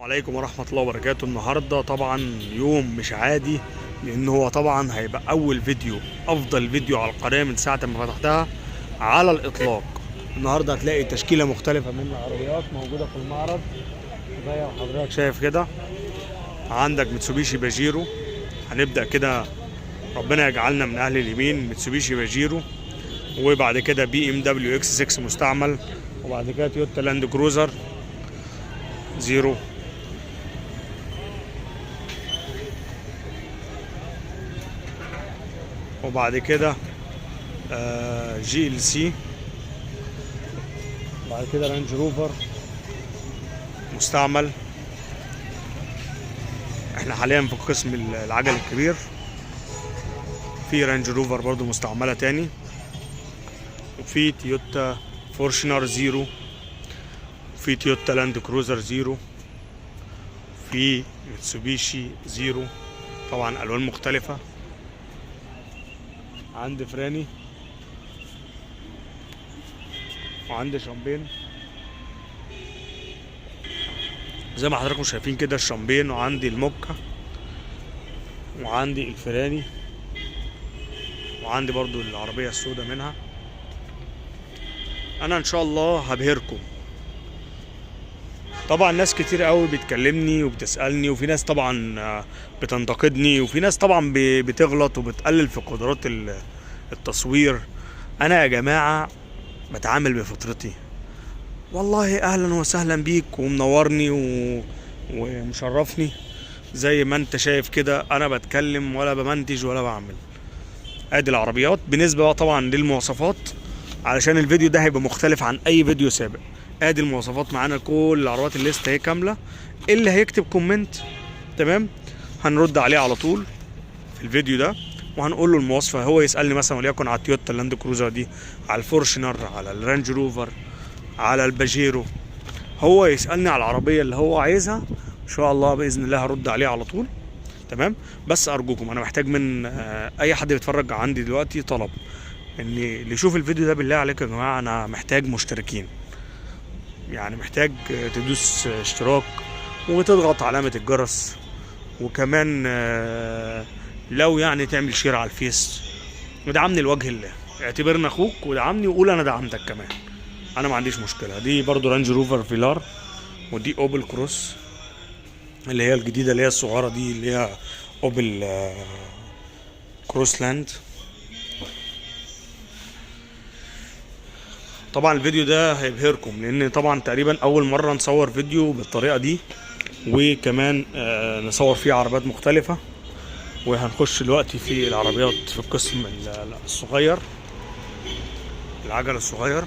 عليكم ورحمة الله وبركاته. النهاردة طبعا يوم مش عادي، لأن هو طبعا هيبقى أول فيديو، أفضل فيديو على القناة من ساعة ما فتحتها على الإطلاق. النهاردة هتلاقي تشكيلة مختلفة من العربيات موجودة في المعرض زي ما حضرتك شايف كده. عندك ميتسوبيشي باجيرو، هنبدأ كده ربنا يجعلنا من أهل اليمين. ميتسوبيشي باجيرو، وبعد كده بي ام دبليو اكس 6 مستعمل، وبعد كده تويوتا لاند كروزر زيرو، وبعد كده جي ال سي، بعد كده رانج روفر مستعمل. احنا حاليا في قسم العجل الكبير. في رانج روفر برضو مستعملة تاني، وفي تويوتا فورشنر زيرو، في تويوتا لاند كروزر زيرو، في ميتسوبيشي زيرو، طبعا الوان مختلفة. عندي فراني، وعندي شامبين زي ما حضراتكم شايفين كده الشامبين، وعندي الموكا، وعندي الفراني، وعندي برضو العربية السوداء منها. انا ان شاء الله هبهركم. طبعا ناس كتير قوي بتكلمني وبتسألني، وفي ناس طبعا بتنتقدني، وفي ناس طبعا بتغلط وبتقلل في قدرات التصوير. انا يا جماعة بتعامل بفطرتي. والله اهلا وسهلا بيك ومنورني ومشرفني. زي ما انت شايف كده انا بتكلم ولا بمنتج ولا بعمل. ادي العربيات بالنسبة طبعا للمواصفات، علشان الفيديو ده هيبقى مختلف عن اي فيديو سابق. ادي المواصفات معانا، كل العربيات الليست اهي كاملة. اللي هيكتب كومنت تمام هنرد عليه على طول في الفيديو ده، وهنقول له المواصفة. هو يسألني مثلا وليكن على التويوتا لاند كروزر دي، على الفورشنر، على الرانج روفر، على الباجيرو. هو يسألني على العربية اللي هو عايزها، ان شاء الله بإذن الله هرد عليه على طول. تمام. بس ارجوكم، انا محتاج من اي حد بيتفرج عندي دلوقتي طلب، ان اللي يشوف الفيديو ده بالله عليك يا جماعة انا محتاج مشتركين. يعني محتاج تدوس اشتراك وتضغط علامة الجرس، وكمان لو يعني تعمل شير على الفيس، ودعمني لوجه الله. اعتبرني اخوك ودعمني، وقول انا دعمتك كمان، انا ما عنديش مشكلة. دي برضو رانج روفر فيلار، ودي اوبل كروس اللي هي الجديدة اللي هي الصغيرة دي، اللي هي اوبل كروس لاند. طبعا الفيديو ده هيبهركم، لان طبعا تقريبا اول مرة نصور فيديو بالطريقة دي، وكمان نصور فيه عربيات مختلفة. وهنخش دلوقتي في العربيات في القسم الصغير، العجل الصغير.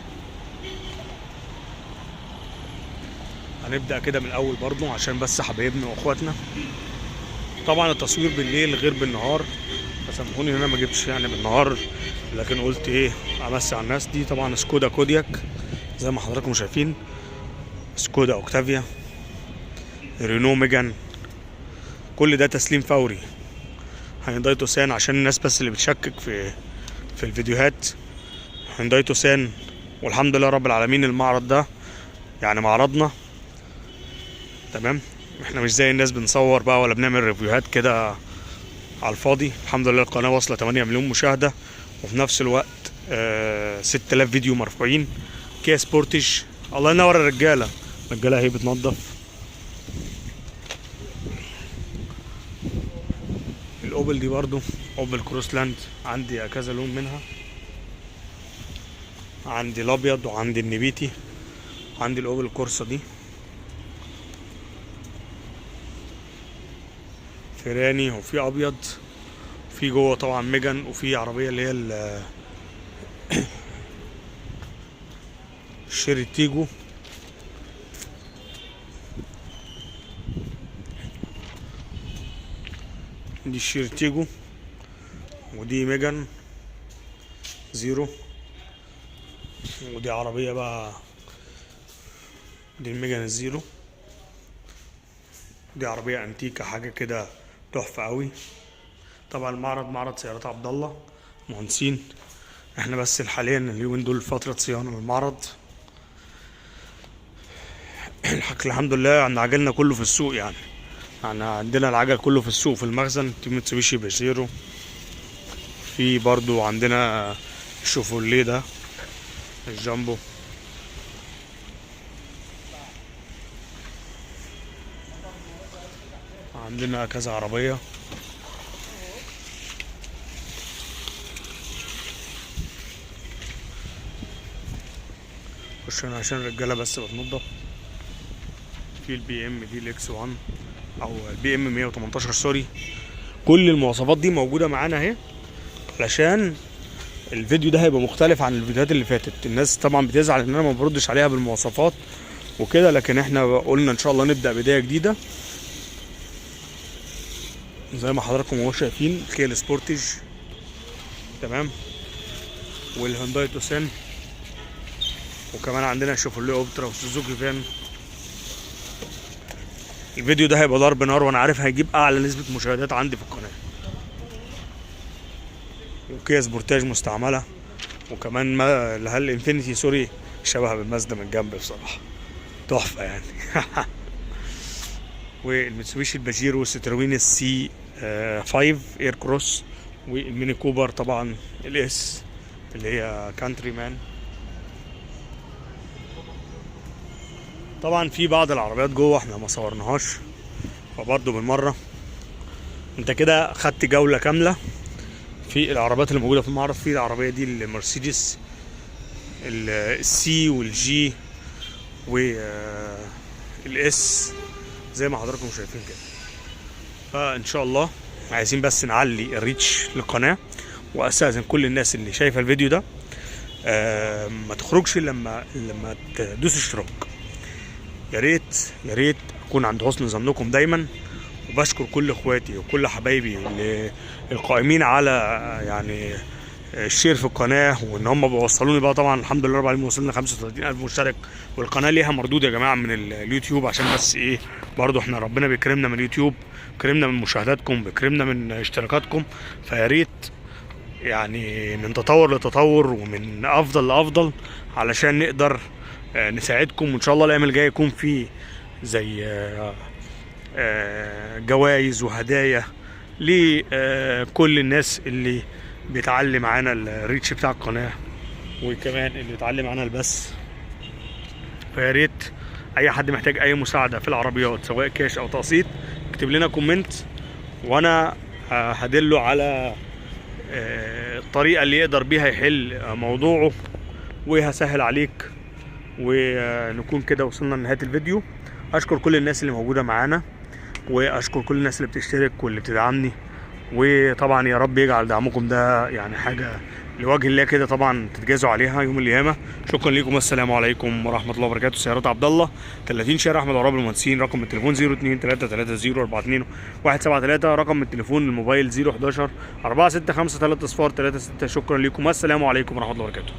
هنبدأ كده من الأول برضو عشان بس حبايبنا وأخواتنا. طبعا التصوير بالليل غير بالنهار، فسامحوني إن أنا ما جبتش يعني بالنهار، لكن قلت إيه أمسي على الناس. دي طبعا سكودا كودياك زي ما حضراتكم شايفين، سكودا أوكتافيا، رينو ميجان، كل ده تسليم فوري. هيونداي توسان عشان الناس بس اللي بتشكك في الفيديوهات. هيونداي توسان، والحمد لله رب العالمين المعرض ده يعني معرضنا تمام. احنا مش زي الناس بنصور بقى ولا بنعمل ريفيوهات كده على الفاضي. الحمد لله القناة واصلة 8 مليون مشاهدة، وفي نفس الوقت 6000 فيديو مرفوعين. كيا سبورتج، الله ينور الرجالة. الرجالة هي بتنظف. الاوبل دي برضو اوبل كروسلاند، عندي كذا لون منها. عندي الابيض، وعندي النبيتي، عندي الاوبل كورسا دي فيراني، وفي ابيض، في جوه طبعا ميجان، وفي عربيه اللي هي الشيري تيجو. دي الشيري تيجو، ودي ميجان زيرو، ودي عربيه بقى، دي الميجان الزيرو. دي عربيه انتيكا حاجه كده تحفه قوي. طبعا المعرض معرض سيارات عبد الله مهندسين. احنا بس حاليا اليومين دول فتره صيانه للمعرض. الحمد لله ان عجلنا كله في السوق يعني. عندنا العجل كله في السوق في المخزن. في ميتسوبيشي بيجيرو، في برضو عندنا الشوفوليه ده الجامبو، عندنا كذا عربية. خش هنا عشان الرجالة بس بتنضف. في البي ام دي الاكس 1 او البي ام 118 سوري. كل المواصفات دي موجودة معانا اهي، علشان الفيديو ده هيبقى مختلف عن الفيديوهات اللي فاتت. الناس طبعا بتزعل ان انا ما بردش عليها بالمواصفات وكده، لكن احنا قلنا ان شاء الله نبدأ بداية جديدة. زي ما حضراتكم اهو شايفين الكيا السبورتج تمام، والهونداي توسان، وكمان عندنا شيفروليه اوبترا وسوزوكي فان. الفيديو ده هيبقى ضرب نار، وانا عارف هيجيب اعلى نسبة مشاهدات عندي في القناة. وكيا سبورتاج مستعملة، وكمان ما الانفينيتي سوري شبه بالمازدا من جنب بصراحة تحفة يعني. والميتسوبيشي الباجيرو ستروين السي 5 اير كروس، والميني كوبر طبعا الاس اللي هي كانتري مان. طبعا في بعض العربيات جوه احنا ما صورناهاش، فبرضه بالمره انت كده خدت جوله كامله في العربيات اللي موجوده في المعرض. في العربيه دي المرسيدس السي والجي والاس زي ما حضراتكم شايفين كده. فان شاء الله عايزين بس نعلي الريتش للقناه، واستاذن كل الناس اللي شايفه الفيديو ده ما تخرجش لما تدوس اشتراك. يا ريت اكون عند حسن ظنكم دايما. وبشكر كل اخواتي وكل حبايبي القائمين على يعني الشير في القناه، وان هم بيوصلوني بقى. طبعا الحمد لله رب العالمين وصلنا 35,000 مشترك، والقناه ليها مردود يا جماعه من اليوتيوب، عشان بس ايه برضو احنا ربنا بيكرمنا من اليوتيوب، بيكرمنا من مشاهداتكم، بيكرمنا من اشتراكاتكم. فيا ريت يعني من تطور لتطور ومن افضل لافضل، علشان نقدر نساعدكم. وان شاء الله الايام الجايه يكون في زي جوائز وهدايا لكل الناس اللي بيتعلم معانا الريتش بتاع القناه، وكمان اللي بيتعلم معانا البث. فيا ريت اي حد محتاج اي مساعده في العربيات سواء كاش او تقسيط اكتب لنا كومنت، وانا هدله على الطريقه اللي يقدر بيها يحل موضوعه، وهسهل عليك. ونكون كده وصلنا لنهايه الفيديو. اشكر كل الناس اللي موجوده معانا، واشكر كل الناس اللي بتشترك واللي بتدعمني. وطبعا يا رب يجعل دعمكم ده يعني حاجه لوجه الله كده، طبعا تتجازوا عليها يوم القيامه. شكرا لكم، والسلام عليكم ورحمه الله وبركاته. سيارات عبد الله 30 شارع احمد عرابي المهندسين. رقم التليفون 02-330-42-173. رقم التليفون الموبايل 011-465-3 صفار 36. شكرا لكم، والسلام عليكم ورحمه الله وبركاته.